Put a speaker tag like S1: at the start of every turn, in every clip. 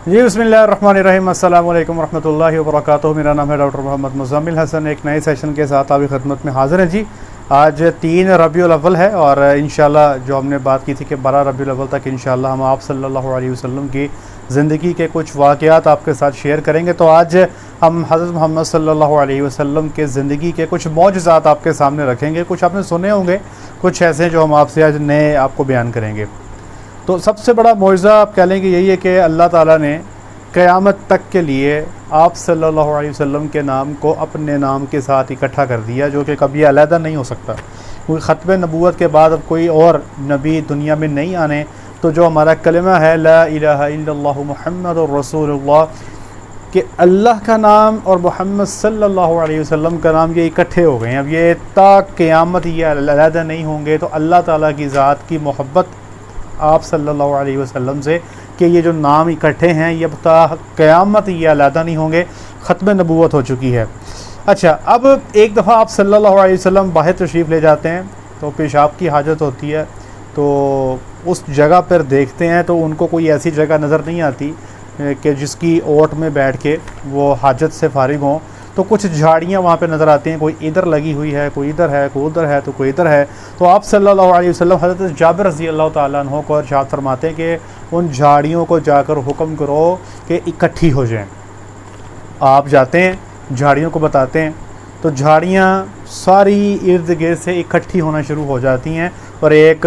S1: جی بسم اللہ الرحمن الرحیم، السلام علیکم ورحمۃ اللہ وبرکاتہ۔ میرا نام ہے ڈاکٹر محمد مزمل حسن، ایک نئے سیشن کے ساتھ آپ کی خدمت میں حاضر ہیں۔ جی آج 3 ربیع الاول ہے اور انشاءاللہ جو ہم نے بات کی تھی کہ 12 ربیع الاول تک انشاءاللہ ہم آپ صلی اللہ علیہ وسلم کی زندگی کے کچھ واقعات آپ کے ساتھ شیئر کریں گے، تو آج ہم حضرت محمد صلی اللہ علیہ وسلم کے زندگی کے کچھ معجزات آپ کے سامنے رکھیں گے۔ کچھ آپ نے سنے ہوں گے، کچھ ایسے جو ہم آپ سے آج نئے آپ کو بیان کریں گے۔ تو سب سے بڑا معجزہ آپ کہہ لیں گے یہی ہے کہ اللہ تعالیٰ نے قیامت تک کے لیے آپ صلی اللہ علیہ وسلم کے نام کو اپنے نام کے ساتھ اکٹھا کر دیا، جو کہ کبھی علیحدہ نہیں ہو سکتا، کیونکہ ختم نبوت کے بعد اب کوئی اور نبی دنیا میں نہیں آنے، تو جو ہمارا کلمہ ہے لا الہ الا اللہ محمد الرسول اللہ، کہ اللہ کا نام اور محمد صلی اللہ علیہ وسلم کا نام یہ اکٹھے ہو گئے ہیں۔ اب یہ تا قیامت یہ علیحدہ نہیں ہوں گے، تو اللہ تعالیٰ کی ذات کی محبت آپ صلی اللہ علیہ وسلم سے کہ یہ جو نام اکٹھے ہیں یہ تا قیامت یہ علیحدہ نہیں ہوں گے، ختم نبوت ہو چکی ہے۔ اچھا، اب ایک دفعہ آپ صلی اللہ علیہ وسلم باہر تشریف لے جاتے ہیں تو پیشاب کی حاجت ہوتی ہے، تو اس جگہ پر دیکھتے ہیں تو ان کو کوئی ایسی جگہ نظر نہیں آتی کہ جس کی اوٹ میں بیٹھ کے وہ حاجت سے فارغ ہوں، تو کچھ جھاڑیاں وہاں پہ نظر آتی ہیں، کوئی ادھر لگی ہوئی ہے، کوئی ادھر ہے، کوئی ادھر ہے، تو کوئی ادھر ہے۔ تو آپ صلی اللہ علیہ وسلم حضرت جابر رضی اللہ تعالیٰ عنہ کو ارشاد فرماتے ہیں کہ ان جھاڑیوں کو جا کر حکم کرو کہ اکٹھی ہو جائیں۔ آپ جاتے ہیں، جھاڑیوں کو بتاتے ہیں، تو جھاڑیاں ساری ارد گرد سے اکٹھی ہونا شروع ہو جاتی ہیں اور ایک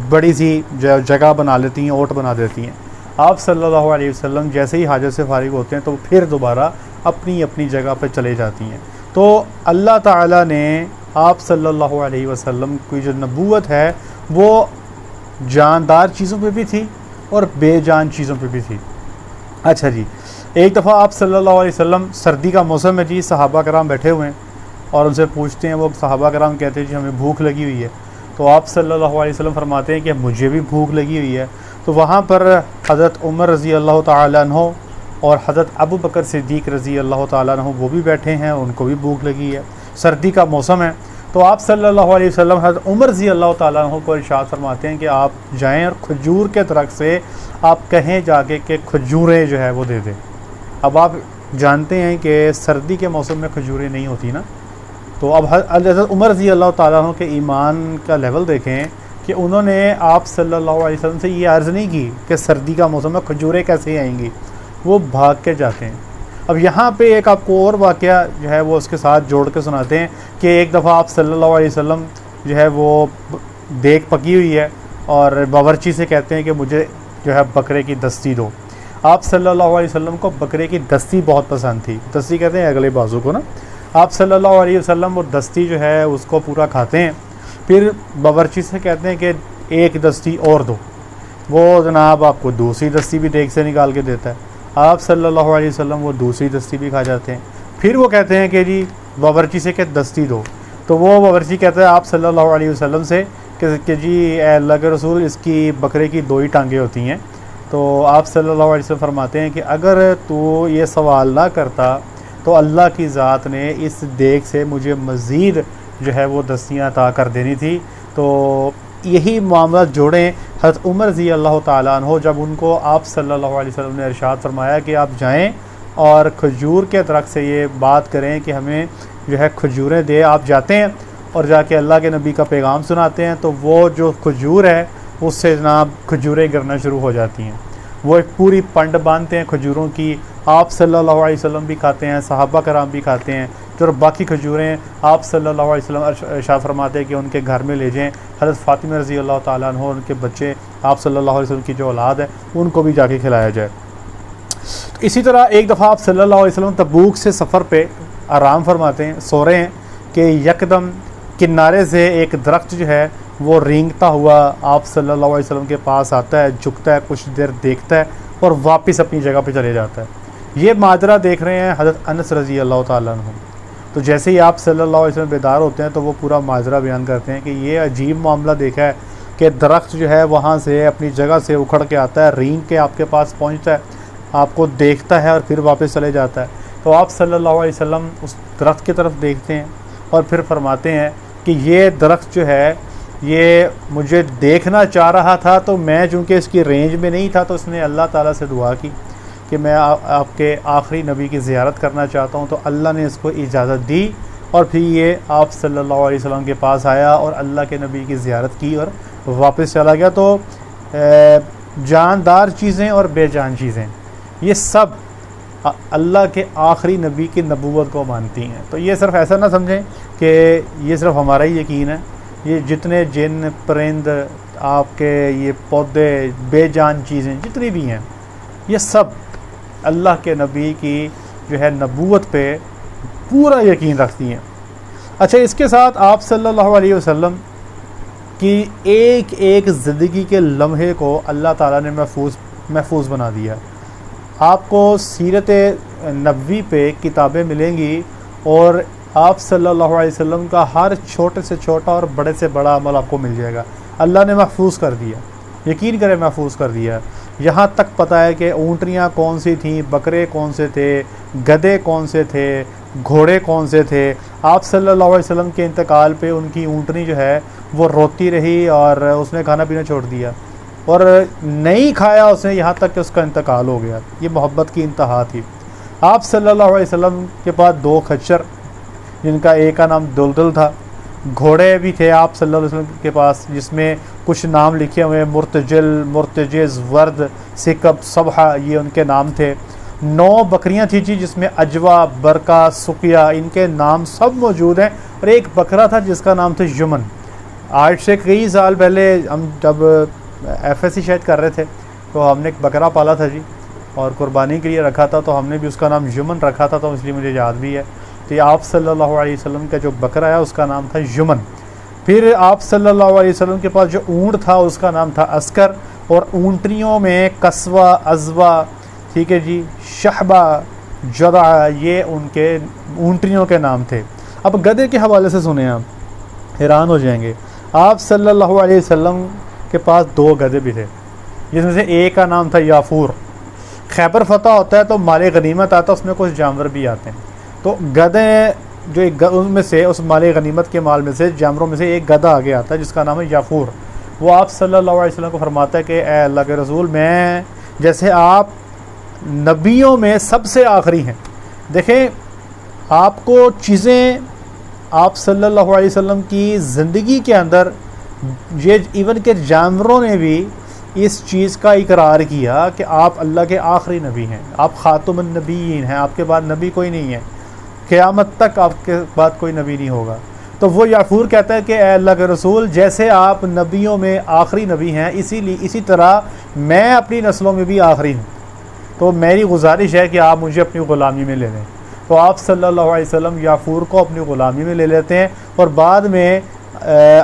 S1: بڑی سی جگہ بنا لیتی ہیں، اوٹ بنا دیتی ہیں۔ آپ صلی اللہ علیہ وسلم جیسے ہی حاجت سے فارغ ہوتے ہیں تو پھر دوبارہ اپنی اپنی جگہ پہ چلے جاتی ہیں۔ تو اللہ تعالیٰ نے آپ صلی اللہ علیہ وسلم کی جو نبوت ہے وہ جاندار چیزوں پہ بھی تھی اور بے جان چیزوں پہ بھی تھی۔ اچھا جی، ایک دفعہ آپ صلی اللہ علیہ وسلم، سردی کا موسم ہے جی، صحابہ کرام بیٹھے ہوئے ہیں اور ان سے پوچھتے ہیں، وہ صحابہ کرام کہتے ہیں جی ہمیں بھوک لگی ہوئی ہے۔ تو آپ صلی اللہ علیہ وسلم فرماتے ہیں کہ مجھے بھی بھوک لگی ہوئی ہے۔ تو وہاں پر حضرت عمر رضی اللہ تعالیٰ عنہ اور حضرت ابو بکر صدیق رضی اللہ تعالیٰ عنہ وہ بھی بیٹھے ہیں، ان کو بھی بھوک لگی ہے، سردی کا موسم ہے۔ تو آپ صلی اللہ علیہ وسلم حضرت عمر رضی اللہ تعالیٰ عنہ کو ارشاد فرماتے ہیں کہ آپ جائیں اور کھجور کے درخت سے آپ کہیں جا کے کہ کھجوریں جو ہے وہ دے دیں۔ اب آپ جانتے ہیں کہ سردی کے موسم میں کھجوریں نہیں ہوتی نا، تو اب حضرت عمر رضی اللہ تعالیٰ عنہ کے ایمان کا لیول دیکھیں کہ انہوں نے آپ صلی اللہ علیہ وسلم سے یہ عرض نہیں کی کہ سردی کا موسم میں کھجوریں کیسے آئیں گی، وہ بھاگ کے جاتے ہیں۔ اب یہاں پہ ایک آپ کو اور واقعہ جو ہے وہ اس کے ساتھ جوڑ کے سناتے ہیں کہ ایک دفعہ آپ صلی اللہ علیہ وسلم جو ہے وہ دیگ پکی ہوئی ہے اور باورچی سے کہتے ہیں کہ مجھے جو ہے بکرے کی دستی دو۔ آپ صلی اللہ علیہ وسلم کو بکرے کی دستی بہت پسند تھی، دستی کہتے ہیں اگلے بازو کو نا۔ آپ صلی اللہ علیہ وسلم وہ دستی جو ہے اس کو پورا کھاتے ہیں، پھر باورچی سے کہتے ہیں کہ ایک دستی اور دو، وہ جناب آپ کو دوسری دستی بھی دیگ سے نکال کے دیتا ہے۔ آپ صلی اللہ علیہ وسلم وہ دوسری دستی بھی کھا جاتے ہیں، پھر وہ کہتے ہیں کہ جی باورچی سے کہ دستی دو، تو وہ باورچی کہتا ہے آپ صلی اللہ علیہ وسلم سے کہ جی اے اللہ کے رسول، اس کی بکرے کی 2 ہی ٹانگیں ہوتی ہیں۔ تو آپ صلی اللہ علیہ وسلم فرماتے ہیں کہ اگر تو یہ سوال نہ کرتا تو اللہ کی ذات نے اس دیگ سے مجھے مزید جو ہے وہ دستیاں عطا کر دینی تھی۔ تو یہی معاملات جوڑیں حضرت عمر رضی اللہ تعالیٰ عنہ، جب ان کو آپ صلی اللہ علیہ وسلم نے ارشاد فرمایا کہ آپ جائیں اور کھجور کے درخت سے یہ بات کریں کہ ہمیں جو ہے کھجوریں دے، آپ جاتے ہیں اور جا کے اللہ کے نبی کا پیغام سناتے ہیں، تو وہ جو کھجور ہے اس سے جناب کھجوریں گرنا شروع ہو جاتی ہیں۔ وہ ایک پوری پنڈ باندھتے ہیں کھجوروں کی، آپ صلی اللہ علیہ وسلم بھی کھاتے ہیں، صحابہ کرام بھی کھاتے ہیں، جو باقی کھجوریں آپ صلی اللہ علیہ وسلم ارشاد فرماتے ہیں کہ ان کے گھر میں لے جائیں، حضرت فاطمہ رضی اللہ تعالیٰ عنہ ان کے بچے آپ صلی اللہ علیہ وسلم کی جو اولاد ہے ان کو بھی جا کے کھلایا جائے۔ اسی طرح ایک دفعہ آپ صلی اللہ علیہ وسلم تبوک سے سفر پہ آرام فرماتے ہیں، سو رہے ہیں کہ یکدم کنارے سے ایک درخت جو ہے وہ رینگتا ہوا آپ صلی اللہ علیہ وسلم کے پاس آتا ہے، جھکتا ہے، کچھ دیر دیکھتا ہے اور واپس اپنی جگہ پہ چلے جاتا ہے۔ یہ ماجرا دیکھ رہے ہیں حضرت انس رضی اللہ تعالیٰ عنہ، تو جیسے ہی آپ صلی اللہ علیہ وسلم بیدار ہوتے ہیں تو وہ پورا ماجرا بیان کرتے ہیں کہ یہ عجیب معاملہ دیکھا ہے کہ درخت جو ہے وہاں سے اپنی جگہ سے اکھڑ کے آتا ہے، رینگ کے آپ کے پاس پہنچتا ہے، آپ کو دیکھتا ہے اور پھر واپس چلے جاتا ہے۔ تو آپ صلی اللہ علیہ وسلم اس درخت کی طرف دیکھتے ہیں اور پھر فرماتے ہیں کہ یہ درخت جو ہے یہ مجھے دیکھنا چاہ رہا تھا، تو میں چونکہ اس کی رینج میں نہیں تھا تو اس نے اللہ تعالیٰ سے دعا کی کہ میں آپ کے آخری نبی کی زیارت کرنا چاہتا ہوں، تو اللہ نے اس کو اجازت دی، اور پھر یہ آپ صلی اللہ علیہ وسلم کے پاس آیا اور اللہ کے نبی کی زیارت کی اور واپس چلا گیا۔ تو جاندار چیزیں اور بے جان چیزیں یہ سب اللہ کے آخری نبی کی نبوت کو مانتی ہیں۔ تو یہ صرف ایسا نہ سمجھیں کہ یہ صرف ہمارا ہی یقین ہے، یہ جتنے جن پرند آپ کے یہ پودے بے جان چیزیں جتنی بھی ہیں یہ سب اللہ کے نبی کی جو ہے نبوت پہ پورا یقین رکھتی ہیں۔ اچھا، اس کے ساتھ آپ صلی اللہ علیہ وسلم کی ایک ایک زندگی کے لمحے کو اللہ تعالیٰ نے محفوظ بنا دیا۔ آپ کو سیرت نبوی پہ کتابیں ملیں گی اور آپ صلی اللہ علیہ وسلم کا ہر چھوٹے سے چھوٹا اور بڑے سے بڑا عمل آپ کو مل جائے گا۔ اللہ نے محفوظ کر دیا، یقین کریں محفوظ کر دیا۔ یہاں تک پتہ ہے کہ اونٹنیاں کون سی تھیں، بکرے کون سے تھے، گدھے کون سے تھے، گھوڑے کون سے تھے۔ آپ صلی اللہ علیہ وسلم کے انتقال پہ ان کی اونٹنی جو ہے وہ روتی رہی اور اس نے کھانا پینا چھوڑ دیا اور نہیں کھایا اس نے یہاں تک کہ اس کا انتقال ہو گیا۔ یہ محبت کی انتہا تھی۔ آپ صلی اللہ علیہ وسلم کے پاس 2 خچر، جن کا ایک کا نام دلدل تھا، گھوڑے بھی تھے آپ صلی اللہ علیہ وسلم کے پاس جس میں کچھ نام لکھے ہوئے، مرتجل، مرتجز، ورد، سکب، صبحہ، یہ ان کے نام تھے۔ 9 بکریاں تھیں جی، جس میں اجوا، برکا، سقیا، ان کے نام سب موجود ہیں، اور ایک بکرا تھا جس کا نام تھا یمن۔ آج سے کئی سال پہلے ہم جب ایف ایس سی شاید کر رہے تھے تو ہم نے ایک بکرا پالا تھا جی، اور قربانی کے لیے رکھا تھا، تو ہم نے بھی اس کا نام یمن رکھا تھا، تو اس لیے مجھے یاد بھی ہے۔ تو یہ آپ صلی اللہ علیہ وسلم کا جو بکرا ہے اس کا نام تھا یمن۔ پھر آپ صلی اللہ علیہ وسلم کے پاس جو اونٹ تھا اس کا نام تھا عسکر، اور اونٹنیوں میں قصوہ، ازوا، ٹھیک ہے جی، شہبہ، جدع، یہ ان کے اونٹنیوں کے نام تھے۔ اب گدھے کے حوالے سے سنیں، آپ حیران ہو جائیں گے۔ آپ صلی اللہ علیہ وسلم کے پاس 2 گدھے بھی تھے، جس میں سے ایک کا نام تھا یافور۔ خیبر فتح ہوتا ہے تو مال غنیمت آتا ہے، اس میں کچھ جانور بھی آتے ہیں، تو گدھے جو ان میں سے اس مال غنیمت کے مال میں سے جانوروں میں سے ایک گدھا آگے آتا ہے جس کا نام ہے یافور۔ وہ آپ صلی اللہ علیہ وسلم کو فرماتا ہے کہ اے اللہ کے رسول، میں جیسے آپ نبیوں میں سب سے آخری ہیں، دیکھیں آپ کو چیزیں آپ صلی اللہ علیہ وسلم کی زندگی کے اندر یہ ایون کہ جانوروں نے بھی اس چیز کا اقرار کیا کہ آپ اللہ کے آخری نبی ہیں، آپ خاتم النبیین ہیں، آپ کے بعد نبی کوئی نہیں ہے، قیامت تک آپ کے بعد کوئی نبی نہیں ہوگا۔ تو وہ یافور کہتا ہے کہ اے اللہ کے رسول، جیسے آپ نبیوں میں آخری نبی ہیں اسی طرح میں اپنی نسلوں میں بھی آخری ہوں، تو میری گزارش ہے کہ آپ مجھے اپنی غلامی میں لے لیں۔ تو آپ صلی اللہ علیہ وسلم یافور کو اپنی غلامی میں لے لیتے ہیں، اور بعد میں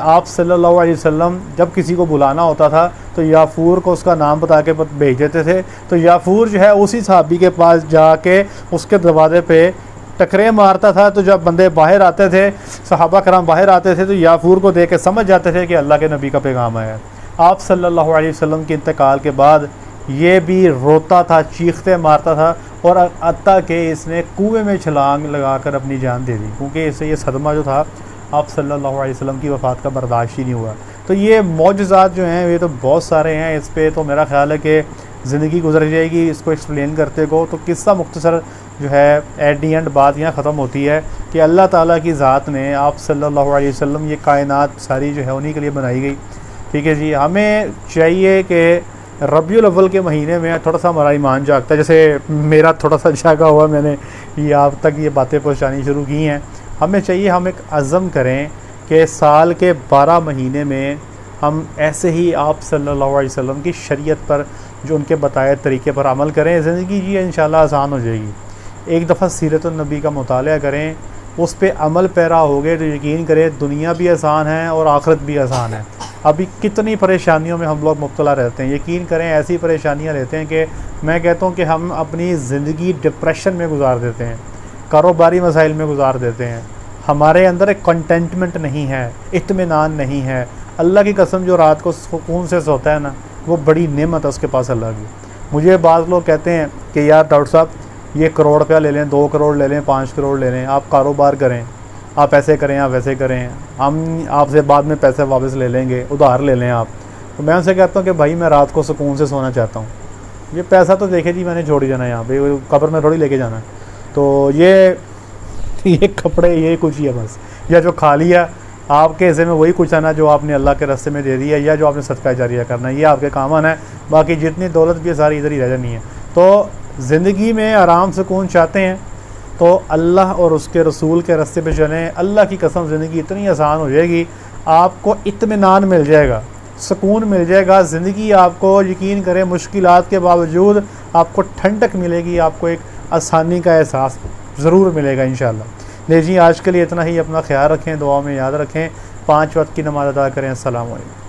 S1: آپ صلی اللہ علیہ وسلم جب کسی کو بلانا ہوتا تھا تو یافور کو اس کا نام بتا کے بھیج دیتے تھے، تو یافور جو ہے اسی صحابی کے پاس جا کے اس کے دروازے پہ ٹکرے مارتا تھا، تو جب بندے باہر آتے تھے، صحابہ کرام باہر آتے تھے، تو یافور کو دیکھ کے سمجھ جاتے تھے کہ اللہ کے نبی کا پیغام آیا ہے۔ آپ صلی اللہ علیہ وسلم کے انتقال کے بعد یہ بھی روتا تھا، چیختے مارتا تھا، اور حتیٰ کہ اس نے کنویں میں چھلانگ لگا کر اپنی جان دے دی، کیونکہ اس سے یہ صدمہ جو تھا آپ صلی اللہ علیہ وسلم کی وفات کا برداشت ہی نہیں ہوا۔ تو یہ معجزات جو ہیں یہ تو بہت سارے ہیں، اس پہ تو میرا خیال ہے کہ زندگی گزر جائے گی اس کو ایکسپلین کرتے کو۔ تو قصہ مختصر جو ہے ایٹ دی اینڈ بات یہاں ختم ہوتی ہے کہ اللہ تعالیٰ کی ذات نے آپ صلی اللہ علیہ وسلم، یہ کائنات ساری جو ہے انہی کے لیے بنائی گئی، ٹھیک ہے جی۔ ہمیں چاہیے کہ ربیع الاول کے مہینے میں تھوڑا سا ہمارا ایمان جاگتا ہے، جیسے میرا تھوڑا سا جاگا ہوا، میں نے یہ آپ تک یہ باتیں پہنچانی شروع کی ہیں۔ ہمیں چاہیے ہم ایک عزم کریں کہ سال کے 12 مہینے میں ہم ایسے ہی آپ صلی اللہ علیہ وسلم کی شریعت پر، جو ان کے بتائے طریقے پر عمل کریں، زندگی جی انشاءاللہ آسان ہو جائے گی۔ ایک دفعہ سیرت النبی کا مطالعہ کریں، اس پہ عمل پیرا ہو گئے تو یقین کریں دنیا بھی آسان ہے اور آخرت بھی آسان ہے۔ ابھی کتنی پریشانیوں میں ہم لوگ مبتلا رہتے ہیں، یقین کریں ایسی پریشانیاں رہتے ہیں کہ میں کہتا ہوں کہ ہم اپنی زندگی ڈپریشن میں گزار دیتے ہیں، کاروباری مسائل میں گزار دیتے ہیں، ہمارے اندر ایک کنٹینٹمنٹ نہیں ہے، اطمینان نہیں ہے۔ اللہ کی قسم جو رات کو سکون سے سوتا ہے نا، وہ بڑی نعمت ہے اس کے پاس اللہ کی۔ مجھے بعض لوگ کہتے ہیں کہ یار ڈاکٹر صاحب یہ کروڑ روپیہ لے لیں، 2 کروڑ لے لیں، 5 کروڑ لے لیں، آپ کاروبار کریں، آپ ایسے کریں، آپ ویسے کریں، ہم آپ سے بعد میں پیسے واپس لے لیں گے، ادھار لے لیں آپ۔ تو میں ان سے کہتا ہوں کہ بھائی میں رات کو سکون سے سونا چاہتا ہوں، یہ پیسہ تو دیکھے جی میں نے چھوڑ ہی جانا ہے یہاں پہ، قبر میں تھوڑی لے کے جانا ہے. تو یہ کپڑے یہ کچھ ہی ہے بس، یا جو کھا لیا آپ کے حصے میں وہی کچھ آنا جو آپ نے اللہ کے راستے میں دے دیا، یا جو آپ نے صدقہ جاریہ کرنا ہے، یہ آپ کے کام آنا ہے. باقی جتنی دولت بھی ہے ساری ادھر ہی رہ جانی ہے. تو زندگی میں آرام سکون چاہتے ہیں تو اللہ اور اس کے رسول کے راستے پہ چلیں. اللہ کی قسم زندگی اتنی آسان ہو جائے گی، آپ کو اطمینان مل جائے گا، سکون مل جائے گا. زندگی آپ کو یقین کریں مشکلات کے باوجود آپ کو ٹھنڈک ملے گی، آپ کو ایک آسانی کا احساس ضرور ملے گا انشاءاللہ. لے جی آج کے لیے اتنا ہی. اپنا خیال رکھیں، دعا میں یاد رکھیں، 5 وقت کی نماز ادا کریں. السلام علیکم.